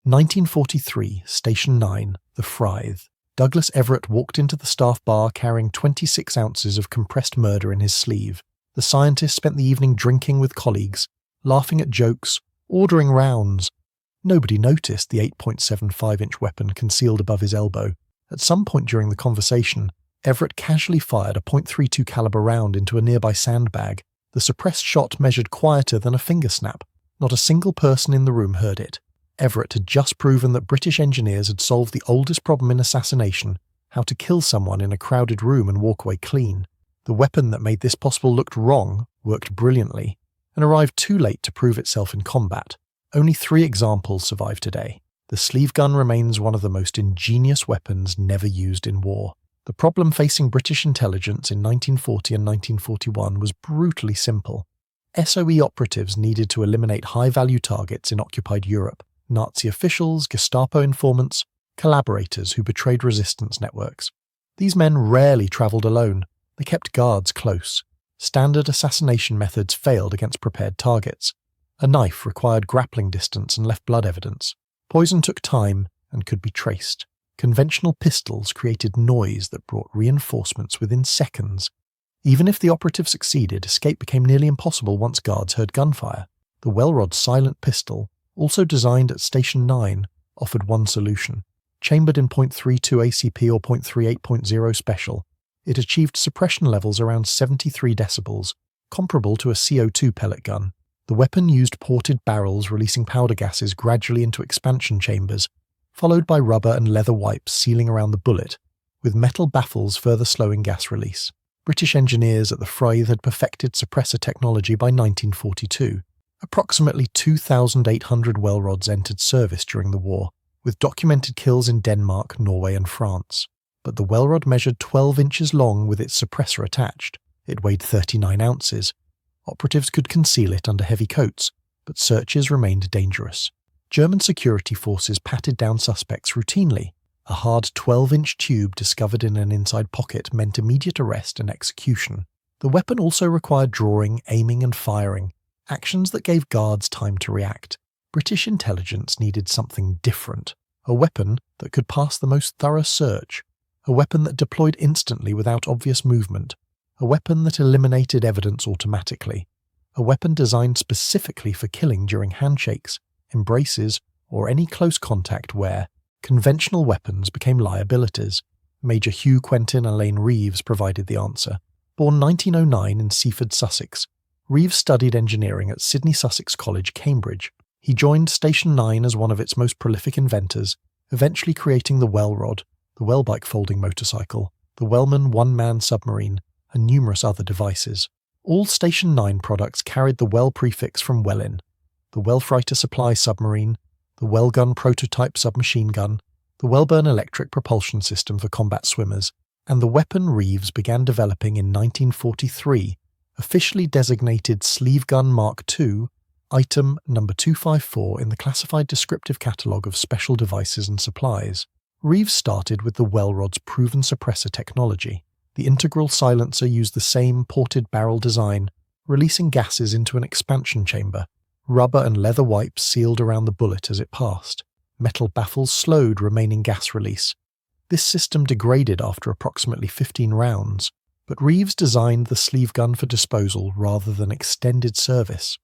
1943, Station 9, the Frythe. Douglas Everett walked into the staff bar carrying 26 ounces of compressed murder in his sleeve. The scientist spent the evening drinking with colleagues, laughing at jokes, ordering rounds. Nobody noticed the 8.75-inch weapon concealed above his elbow. At some point during the conversation, Everett casually fired a .32 caliber round into a nearby sandbag. The suppressed shot measured quieter than a finger snap. Not a single person in the room heard it. Everett had just proven that British engineers had solved the oldest problem in assassination: how to kill someone in a crowded room and walk away clean. The weapon that made this possible looked wrong, worked brilliantly, and arrived too late to prove itself in combat. Only 3 examples survive today. The sleeve gun remains one of the most ingenious weapons never used in war. The problem facing British intelligence in 1940 and 1941 was brutally simple. SOE operatives needed to eliminate high-value targets in occupied Europe: Nazi officials, Gestapo informants, collaborators who betrayed resistance networks. These men rarely travelled alone. They kept guards close. Standard assassination methods failed against prepared targets. A knife required grappling distance and left blood evidence. Poison took time and could be traced. Conventional pistols created noise that brought reinforcements within seconds. Even if the operative succeeded, escape became nearly impossible once guards heard gunfire. The Welrod silent pistol, also designed at Station 9, offered one solution. Chambered in .32 ACP or .38.0 special, it achieved suppression levels around 73 decibels, comparable to a CO2 pellet gun. The weapon used ported barrels releasing powder gases gradually into expansion chambers, followed by rubber and leather wipes sealing around the bullet, with metal baffles further slowing gas release. British engineers at the Frythe had perfected suppressor technology by 1942. Approximately 2,800 Welrods entered service during the war, with documented kills in Denmark, Norway and France. But the Welrod measured 12 inches long with its suppressor attached. It weighed 39 ounces. Operatives could conceal it under heavy coats, but searches remained dangerous. German security forces patted down suspects routinely. A hard 12-inch tube discovered in an inside pocket meant immediate arrest and execution. The weapon also required drawing, aiming and firing, actions that gave guards time to react. British intelligence needed something different. A weapon that could pass the most thorough search. A weapon that deployed instantly without obvious movement. A weapon that eliminated evidence automatically. A weapon designed specifically for killing during handshakes, embraces, or any close contact where conventional weapons became liabilities. Major Hugh Quentin Elaine Reeves provided the answer. Born 1909 in Seaford, Sussex, Reeves studied engineering at Sidney Sussex College, Cambridge. He joined Station 9 as one of its most prolific inventors, eventually creating the Welrod, the Wellbike folding motorcycle, the Wellman one-man submarine, and numerous other devices. All Station 9 products carried the Well prefix from Wellin: the Wellfreighter supply submarine, the Wellgun prototype submachine gun, the Wellburn electric propulsion system for combat swimmers, and the weapon Reeves began developing in 1943, officially designated Sleeve Gun Mark II, item number 254 in the classified descriptive catalogue of special devices and supplies. Reeves started with the Welrod's proven suppressor technology. The integral silencer used the same ported barrel design, releasing gases into an expansion chamber. Rubber and leather wipes sealed around the bullet as it passed. Metal baffles slowed remaining gas release. This system degraded after approximately 15 rounds, but Reeves designed the sleeve gun for disposal rather than extended service.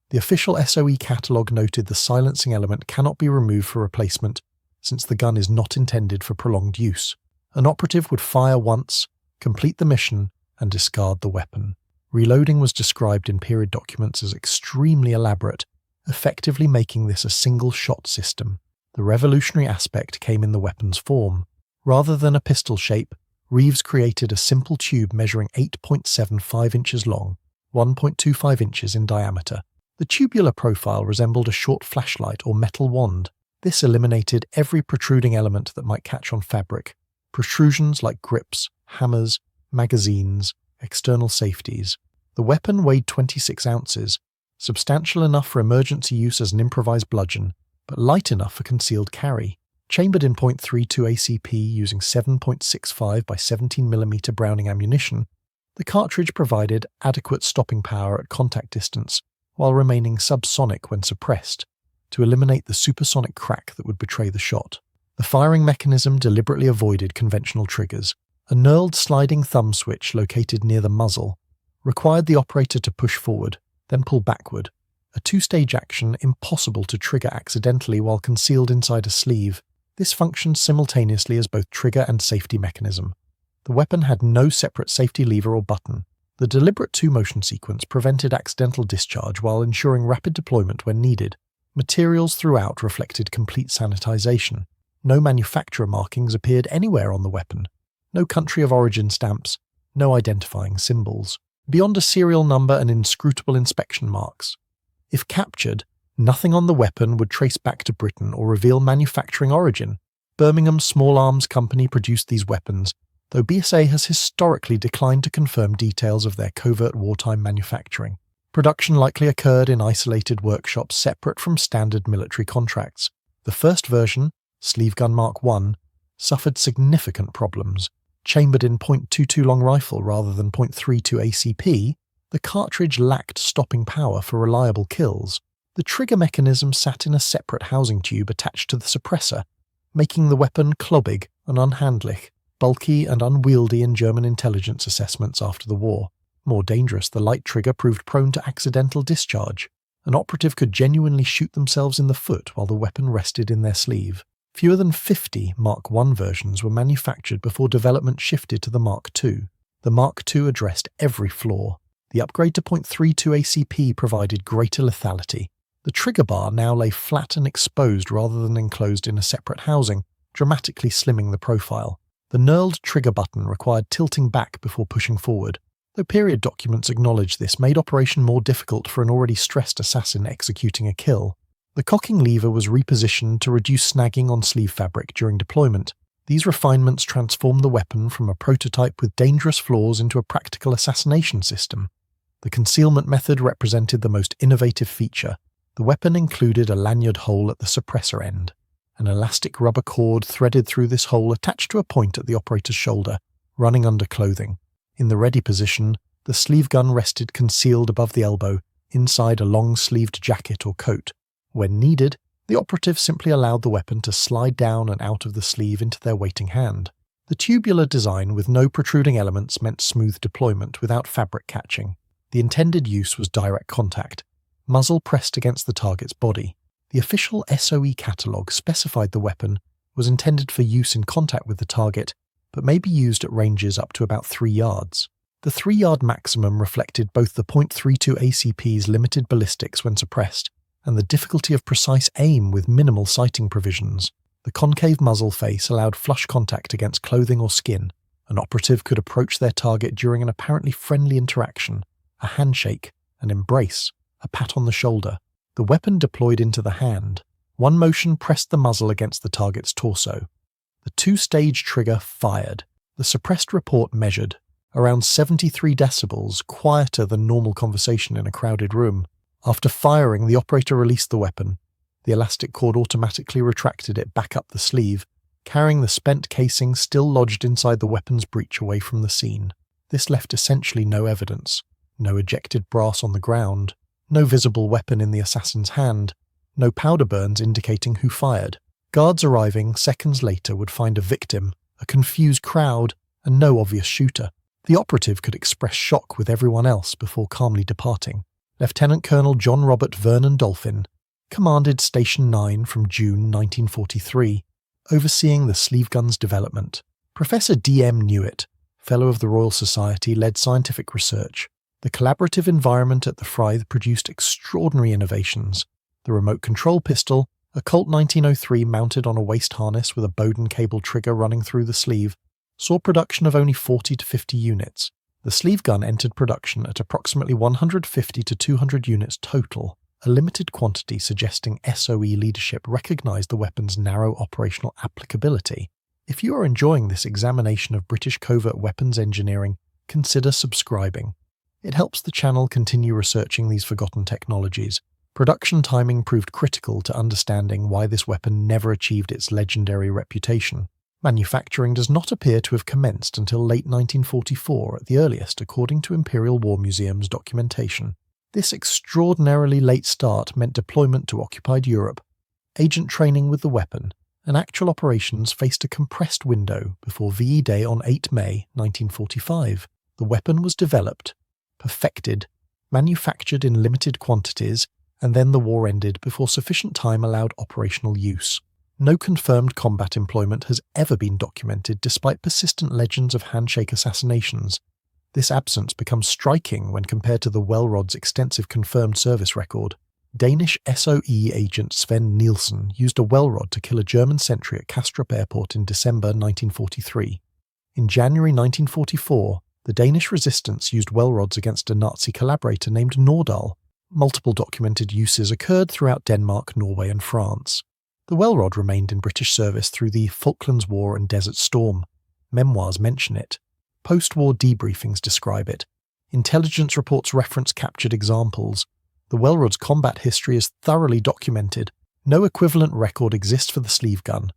The official SOE catalogue noted the silencing element cannot be removed for replacement, since the gun is not intended for prolonged use. An operative would fire once, complete the mission, and discard the weapon. Reloading was described in period documents as extremely elaborate, effectively making this a single-shot system. The revolutionary aspect came in the weapon's form. Rather than a pistol shape, Reeves created a simple tube measuring 8.75 inches long, 1.25 inches in diameter. The tubular profile resembled a short flashlight or metal wand. This eliminated every protruding element that might catch on fabric. Protrusions like grips, hammers, magazines, external safeties. The weapon weighed 26 ounces, substantial enough for emergency use as an improvised bludgeon, but light enough for concealed carry. Chambered in .32 ACP using 7.65 by 17mm Browning ammunition, the cartridge provided adequate stopping power at contact distance, while remaining subsonic when suppressed. to eliminate the supersonic crack that would betray the shot. The firing mechanism deliberately avoided conventional triggers. A knurled sliding thumb switch located near the muzzle required the operator to push forward, then pull backward, a two-stage action impossible to trigger accidentally while concealed inside a sleeve. This functioned simultaneously as both trigger and safety mechanism. The weapon had no separate safety lever or button. The deliberate two-motion sequence prevented accidental discharge while ensuring rapid deployment when needed. Materials throughout reflected complete sanitization. No manufacturer markings appeared anywhere on the weapon. No country of origin stamps, no identifying symbols, beyond a serial number and inscrutable inspection marks. If captured, nothing on the weapon would trace back to Britain or reveal manufacturing origin. Birmingham's Small Arms Company produced these weapons, though BSA has historically declined to confirm details of their covert wartime manufacturing. Production likely occurred in isolated workshops separate from standard military contracts. The first version, Sleeve Gun Mark I, suffered significant problems. Chambered in .22 long rifle rather than .32 ACP, the cartridge lacked stopping power for reliable kills. The trigger mechanism sat in a separate housing tube attached to the suppressor, making the weapon klobbig and unhandlich, bulky and unwieldy in German intelligence assessments after the war. More dangerous, the light trigger proved prone to accidental discharge. An operative could genuinely shoot themselves in the foot while the weapon rested in their sleeve. Fewer than 50 Mark I versions were manufactured before development shifted to the Mark II. The Mark II addressed every flaw. The upgrade to .32 ACP provided greater lethality. The trigger bar now lay flat and exposed rather than enclosed in a separate housing, dramatically slimming the profile. The knurled trigger button required tilting back before pushing forward. Though period documents acknowledged this made operation more difficult for an already stressed assassin executing a kill. The cocking lever was repositioned to reduce snagging on sleeve fabric during deployment. These refinements transformed the weapon from a prototype with dangerous flaws into a practical assassination system. The concealment method represented the most innovative feature. The weapon included a lanyard hole at the suppressor end. An elastic rubber cord threaded through this hole attached to a point at the operator's shoulder, running under clothing. In the ready position, the sleeve gun rested concealed above the elbow, inside a long-sleeved jacket or coat. When needed, the operative simply allowed the weapon to slide down and out of the sleeve into their waiting hand. The tubular design with no protruding elements meant smooth deployment without fabric catching. The intended use was direct contact, muzzle pressed against the target's body. The official SOE catalogue specified the weapon was intended for use in contact with the target, but may be used at ranges up to about 3 yards. The 3-yard maximum reflected both the .32 ACP's limited ballistics when suppressed, and the difficulty of precise aim with minimal sighting provisions. The concave muzzle face allowed flush contact against clothing or skin. An operative could approach their target during an apparently friendly interaction, a handshake, an embrace, a pat on the shoulder. The weapon deployed into the hand. One motion pressed the muzzle against the target's torso. The two-stage trigger fired. The suppressed report measured, around 73 decibels, quieter than normal conversation in a crowded room. After firing, the operator released the weapon. The elastic cord automatically retracted it back up the sleeve, carrying the spent casing still lodged inside the weapon's breech away from the scene. This left essentially no evidence. No ejected brass on the ground. No visible weapon in the assassin's hand. No powder burns indicating who fired. Guards arriving seconds later would find a victim, a confused crowd, and no obvious shooter. The operative could express shock with everyone else before calmly departing. Lieutenant Colonel John Robert Vernon Dolphin commanded Station 9 from June 1943, overseeing the sleeve gun's development. Professor D.M. Newitt, Fellow of the Royal Society, led scientific research. The collaborative environment at the Fryth produced extraordinary innovations. The remote control pistol, a Colt 1903 mounted on a waist harness with a Bowden cable trigger running through the sleeve, saw production of only 40 to 50 units. The sleeve gun entered production at approximately 150 to 200 units total, a limited quantity suggesting SOE leadership recognized the weapon's narrow operational applicability. If you are enjoying this examination of British covert weapons engineering, consider subscribing. It helps the channel continue researching these forgotten technologies. Production timing proved critical to understanding why this weapon never achieved its legendary reputation. Manufacturing does not appear to have commenced until late 1944 at the earliest, according to Imperial War Museum's documentation. This extraordinarily late start meant deployment to occupied Europe, agent training with the weapon, and actual operations faced a compressed window before VE Day on 8 May 1945. The weapon was developed, perfected, manufactured in limited quantities, and then the war ended before sufficient time allowed operational use. No confirmed combat employment has ever been documented despite persistent legends of handshake assassinations. This absence becomes striking when compared to the Welrod's extensive confirmed service record. Danish SOE agent Sven Nielsen used a Welrod to kill a German sentry at Kastrup Airport in December 1943. In January 1944, the Danish resistance used Welrods against a Nazi collaborator named Nordahl. Multiple documented uses occurred throughout Denmark, Norway, and France. The Welrod remained in British service through the Falklands War and Desert Storm. Memoirs mention it. Post-war debriefings describe it. Intelligence reports reference captured examples. The Welrod's combat history is thoroughly documented. No equivalent record exists for the sleeve gun.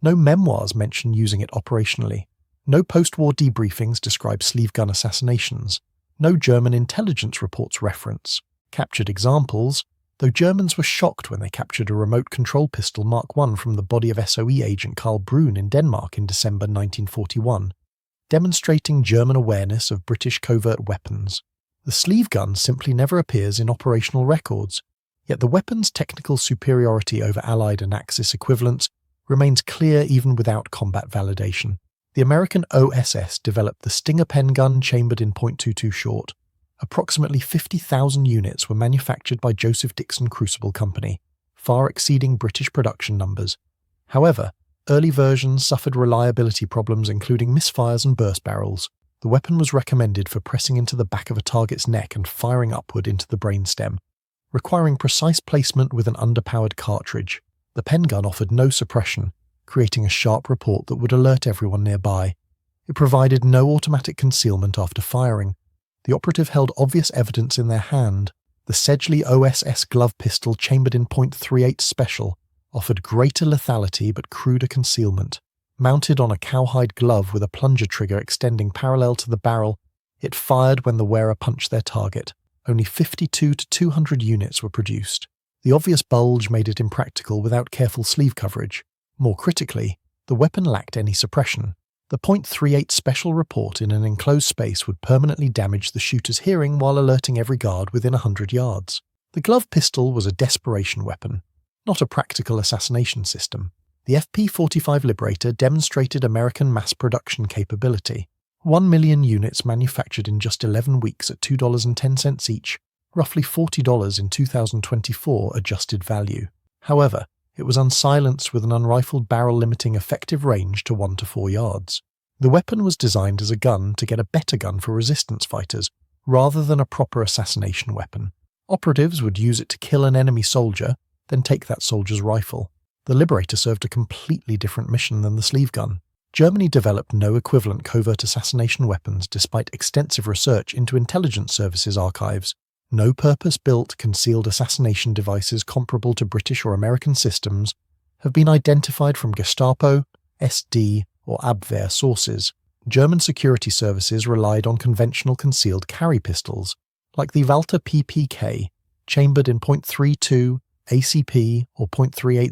No memoirs mention using it operationally. No post-war debriefings describe sleeve gun assassinations. No German intelligence reports reference captured examples, though Germans were shocked when they captured a remote control pistol Mark I from the body of SOE agent Karl Brun in Denmark in December 1941. Demonstrating German awareness of British covert weapons. The sleeve gun simply never appears in operational records, yet the weapon's technical superiority over Allied and Axis equivalents remains clear even without combat validation. The American OSS developed the Stinger pen gun chambered in .22 short. Approximately 50,000 units were manufactured by Joseph Dixon Crucible Company, far exceeding British production numbers. However, early versions suffered reliability problems including misfires and burst barrels. The weapon was recommended for pressing into the back of a target's neck and firing upward into the brainstem, requiring precise placement with an underpowered cartridge. The pen gun offered no suppression, creating a sharp report that would alert everyone nearby. It provided no automatic concealment after firing. The operative held obvious evidence in their hand. The Sedgley OSS glove pistol chambered in .38 Special offered greater lethality but cruder concealment. Mounted on a cowhide glove with a plunger trigger extending parallel to the barrel, it fired when the wearer punched their target. Only 52 to 200 units were produced. The obvious bulge made it impractical without careful sleeve coverage. More critically, the weapon lacked any suppression. The .38 Special report in an enclosed space would permanently damage the shooter's hearing while alerting every guard within 100 yards. The glove pistol was a desperation weapon, not a practical assassination system. The FP-45 Liberator demonstrated American mass production capability. 1 million units manufactured in just 11 weeks at $2.10 each, roughly $40 in 2024 adjusted value. However, it was unsilenced with an unrifled barrel limiting effective range to 1 to 4 yards. The weapon was designed as a gun to get a better gun for resistance fighters, rather than a proper assassination weapon. Operatives would use it to kill an enemy soldier, then take that soldier's rifle. The Liberator served a completely different mission than the sleeve gun. Germany developed no equivalent covert assassination weapons despite extensive research into intelligence services archives. No purpose-built concealed assassination devices comparable to British or American systems have been identified from Gestapo, SD, or Abwehr sources. German security services relied on conventional concealed carry pistols, like the Walter PPK, chambered in .32 ACP or .380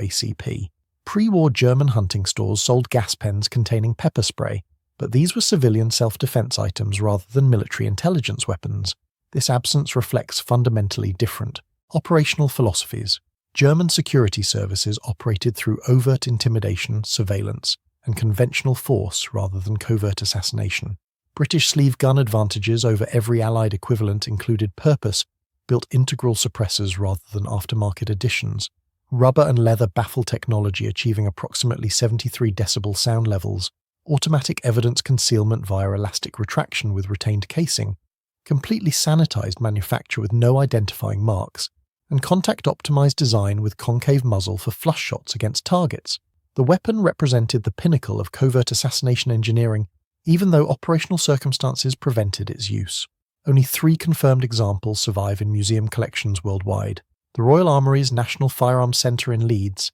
ACP. Pre-war German hunting stores sold gas pens containing pepper spray, but these were civilian self-defense items rather than military intelligence weapons. This absence reflects fundamentally different operational philosophies. German security services operated through overt intimidation, surveillance, and conventional force rather than covert assassination. British sleeve gun advantages over every Allied equivalent included purpose-built integral suppressors rather than aftermarket additions, rubber and leather baffle technology achieving approximately 73 decibel sound levels, automatic evidence concealment via elastic retraction with retained casing, completely sanitized manufacture with no identifying marks, and contact-optimized design with concave muzzle for flush shots against targets. The weapon represented the pinnacle of covert assassination engineering, even though operational circumstances prevented its use. Only 3 confirmed examples survive in museum collections worldwide. The Royal Armoury's National Firearms Centre in Leeds,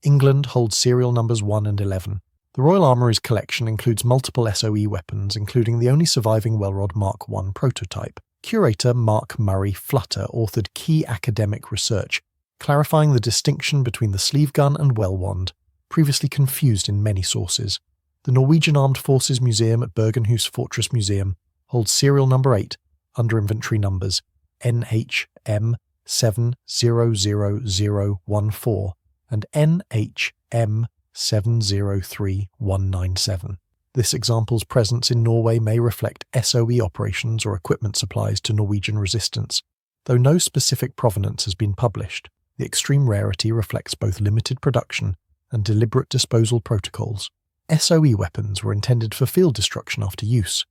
England, holds serial numbers 1 and 11. The Royal Armoury's collection includes multiple SOE weapons, including the only surviving Welrod Mark I prototype. Curator Mark Murray Flutter authored key academic research, clarifying the distinction between the sleeve gun and well wand, previously confused in many sources. The Norwegian Armed Forces Museum at Bergenhus Fortress Museum holds serial number 8 under inventory numbers NHM700014 and NHM703197. This example's presence in Norway may reflect SOE operations or equipment supplies to Norwegian resistance, though no specific provenance has been published. The extreme rarity reflects both limited production and deliberate disposal protocols. SOE weapons were intended for field destruction after use.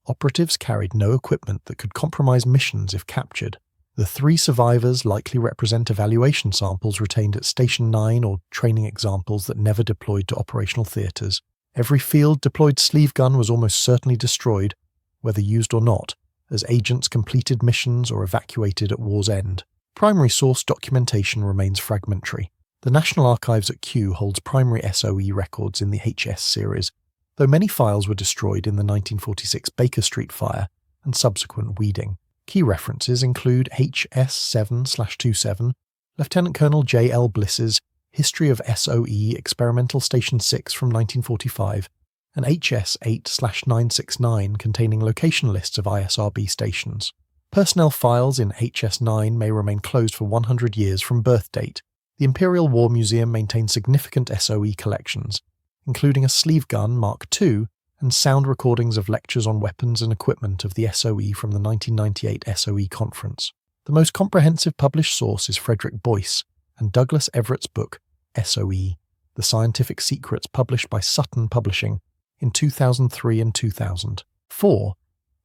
Operatives carried no equipment that could compromise missions if captured. The 3 survivors likely represent evaluation samples retained at Station 9 or training examples that never deployed to operational theatres. Every field-deployed sleeve gun was almost certainly destroyed, whether used or not, as agents completed missions or evacuated at war's end. Primary source documentation remains fragmentary. The National Archives at Kew holds primary SOE records in the HS series, though many files were destroyed in the 1946 Baker Street fire and subsequent weeding. Key references include HS7/27, Lieutenant Colonel J. L. Bliss's History of SOE Experimental Station 6 from 1945, and HS8/969 containing location lists of ISRB stations. Personnel files in HS9 may remain closed for 100 years from birth date. The Imperial War Museum maintains significant SOE collections, including a sleeve gun Mark II and sound recordings of lectures on weapons and equipment of the SOE from the 1998 SOE conference. The most comprehensive published source is Frederick Boyce and Douglas Everett's book, SOE, The Scientific Secrets, published by Sutton Publishing in 2003 and 2000. 4.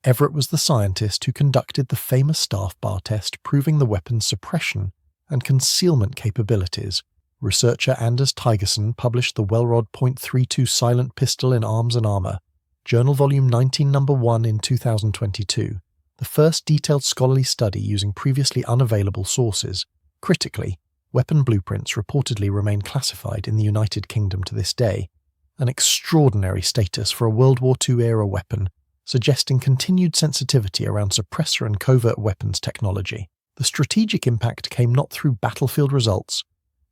Everett was the scientist who conducted the famous staff bar test proving the weapon's suppression and concealment capabilities. Researcher Anders Tigerson published the Welrod .32 silent pistol in Arms and Armour, Journal Volume 19 No. 1 in 2022, the first detailed scholarly study using previously unavailable sources. Critically, weapon blueprints reportedly remain classified in the United Kingdom to this day, an extraordinary status for a World War II-era weapon, suggesting continued sensitivity around suppressor and covert weapons technology. The strategic impact came not through battlefield results,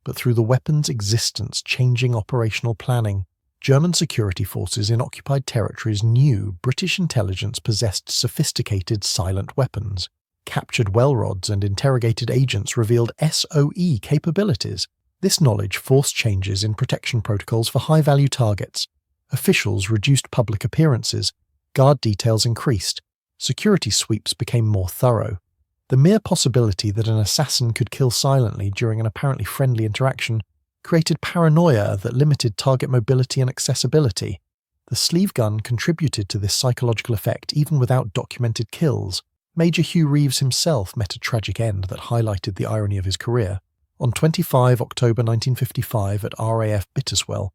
but through the weapon's existence changing operational planning. German security forces in occupied territories knew British intelligence possessed sophisticated silent weapons. Captured Welrods and interrogated agents revealed SOE capabilities. This knowledge forced changes in protection protocols for high-value targets. Officials reduced public appearances, guard details increased, security sweeps became more thorough. The mere possibility that an assassin could kill silently during an apparently friendly interaction created paranoia that limited target mobility and accessibility. The sleeve gun contributed to this psychological effect even without documented kills. Major Hugh Reeves himself met a tragic end that highlighted the irony of his career. On 25 October 1955 at RAF Bitterswell,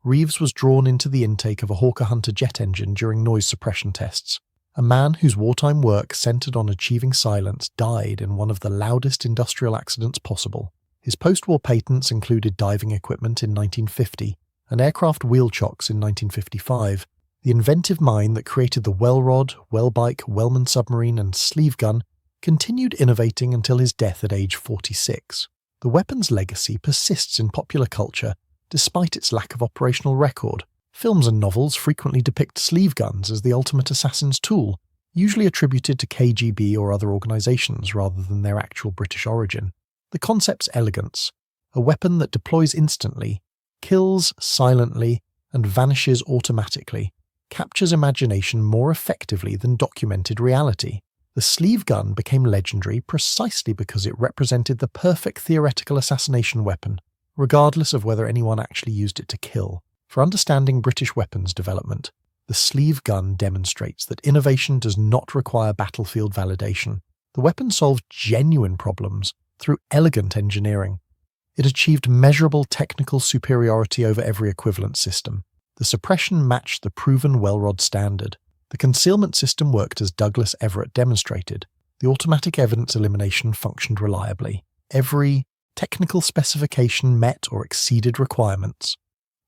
Reeves was drawn into the intake of a Hawker Hunter jet engine during noise suppression tests. A man whose wartime work centered on achieving silence died in one of the loudest industrial accidents possible. His post-war patents included diving equipment in 1950 and aircraft wheel chocks in 1955. The inventive mind that created the Welrod, Welbike, Wellman submarine and sleeve gun continued innovating until his death at age 46. The weapon's legacy persists in popular culture despite its lack of operational record. Films and novels frequently depict sleeve guns as the ultimate assassin's tool, usually attributed to KGB or other organisations rather than their actual British origin. The concept's elegance, a weapon that deploys instantly, kills silently, and vanishes automatically, captures imagination more effectively than documented reality. The sleeve gun became legendary precisely because it represented the perfect theoretical assassination weapon, regardless of whether anyone actually used it to kill. For understanding British weapons development, the sleeve gun demonstrates that innovation does not require battlefield validation. The weapon solved genuine problems through elegant engineering. It achieved measurable technical superiority over every equivalent system. The suppression matched the proven Welrod standard. The concealment system worked as Douglas Everett demonstrated. The automatic evidence elimination functioned reliably. Every technical specification met or exceeded requirements.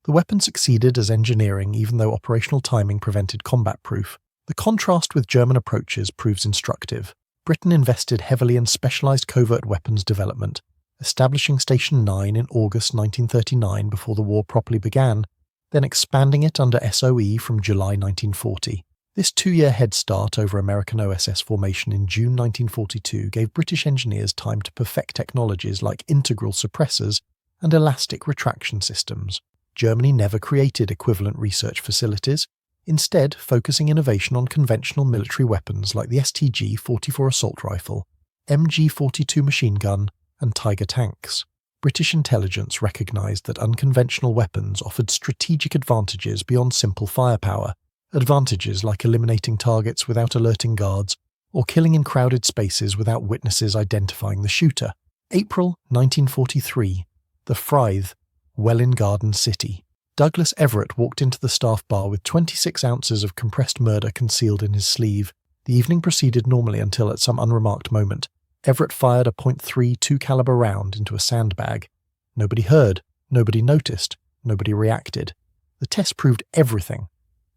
The weapon succeeded as engineering even though operational timing prevented combat proof. The contrast with German approaches proves instructive. Britain invested heavily in specialised covert weapons development, establishing Station 9 in August 1939 before the war properly began, then expanding it under SOE from July 1940. This 2-year head start over American OSS formation in June 1942 gave British engineers time to perfect technologies like integral suppressors and elastic retraction systems. Germany never created equivalent research facilities, instead focusing innovation on conventional military weapons like the STG-44 assault rifle, MG-42 machine gun, and Tiger tanks. British intelligence recognised that unconventional weapons offered strategic advantages beyond simple firepower, advantages like eliminating targets without alerting guards or killing in crowded spaces without witnesses identifying the shooter. April 1943. The Frythe, Welwyn Garden City. Douglas Everett walked into the staff bar with 26 ounces of compressed murder concealed in his sleeve. The evening proceeded normally until, at some unremarked moment, Everett fired a .32 caliber round into a sandbag. Nobody heard, nobody noticed, nobody reacted. The test proved everything.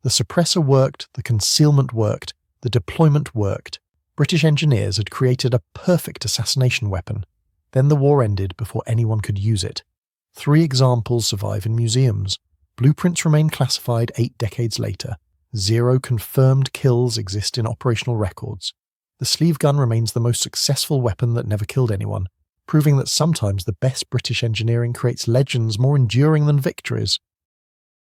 The suppressor worked, the concealment worked, the deployment worked. British engineers had created a perfect assassination weapon. Then the war ended before anyone could use it. 3 examples survive in museums. Blueprints remain classified 8 decades later. 0 confirmed kills exist in operational records. The sleeve gun remains the most successful weapon that never killed anyone, proving that sometimes the best British engineering creates legends more enduring than victories.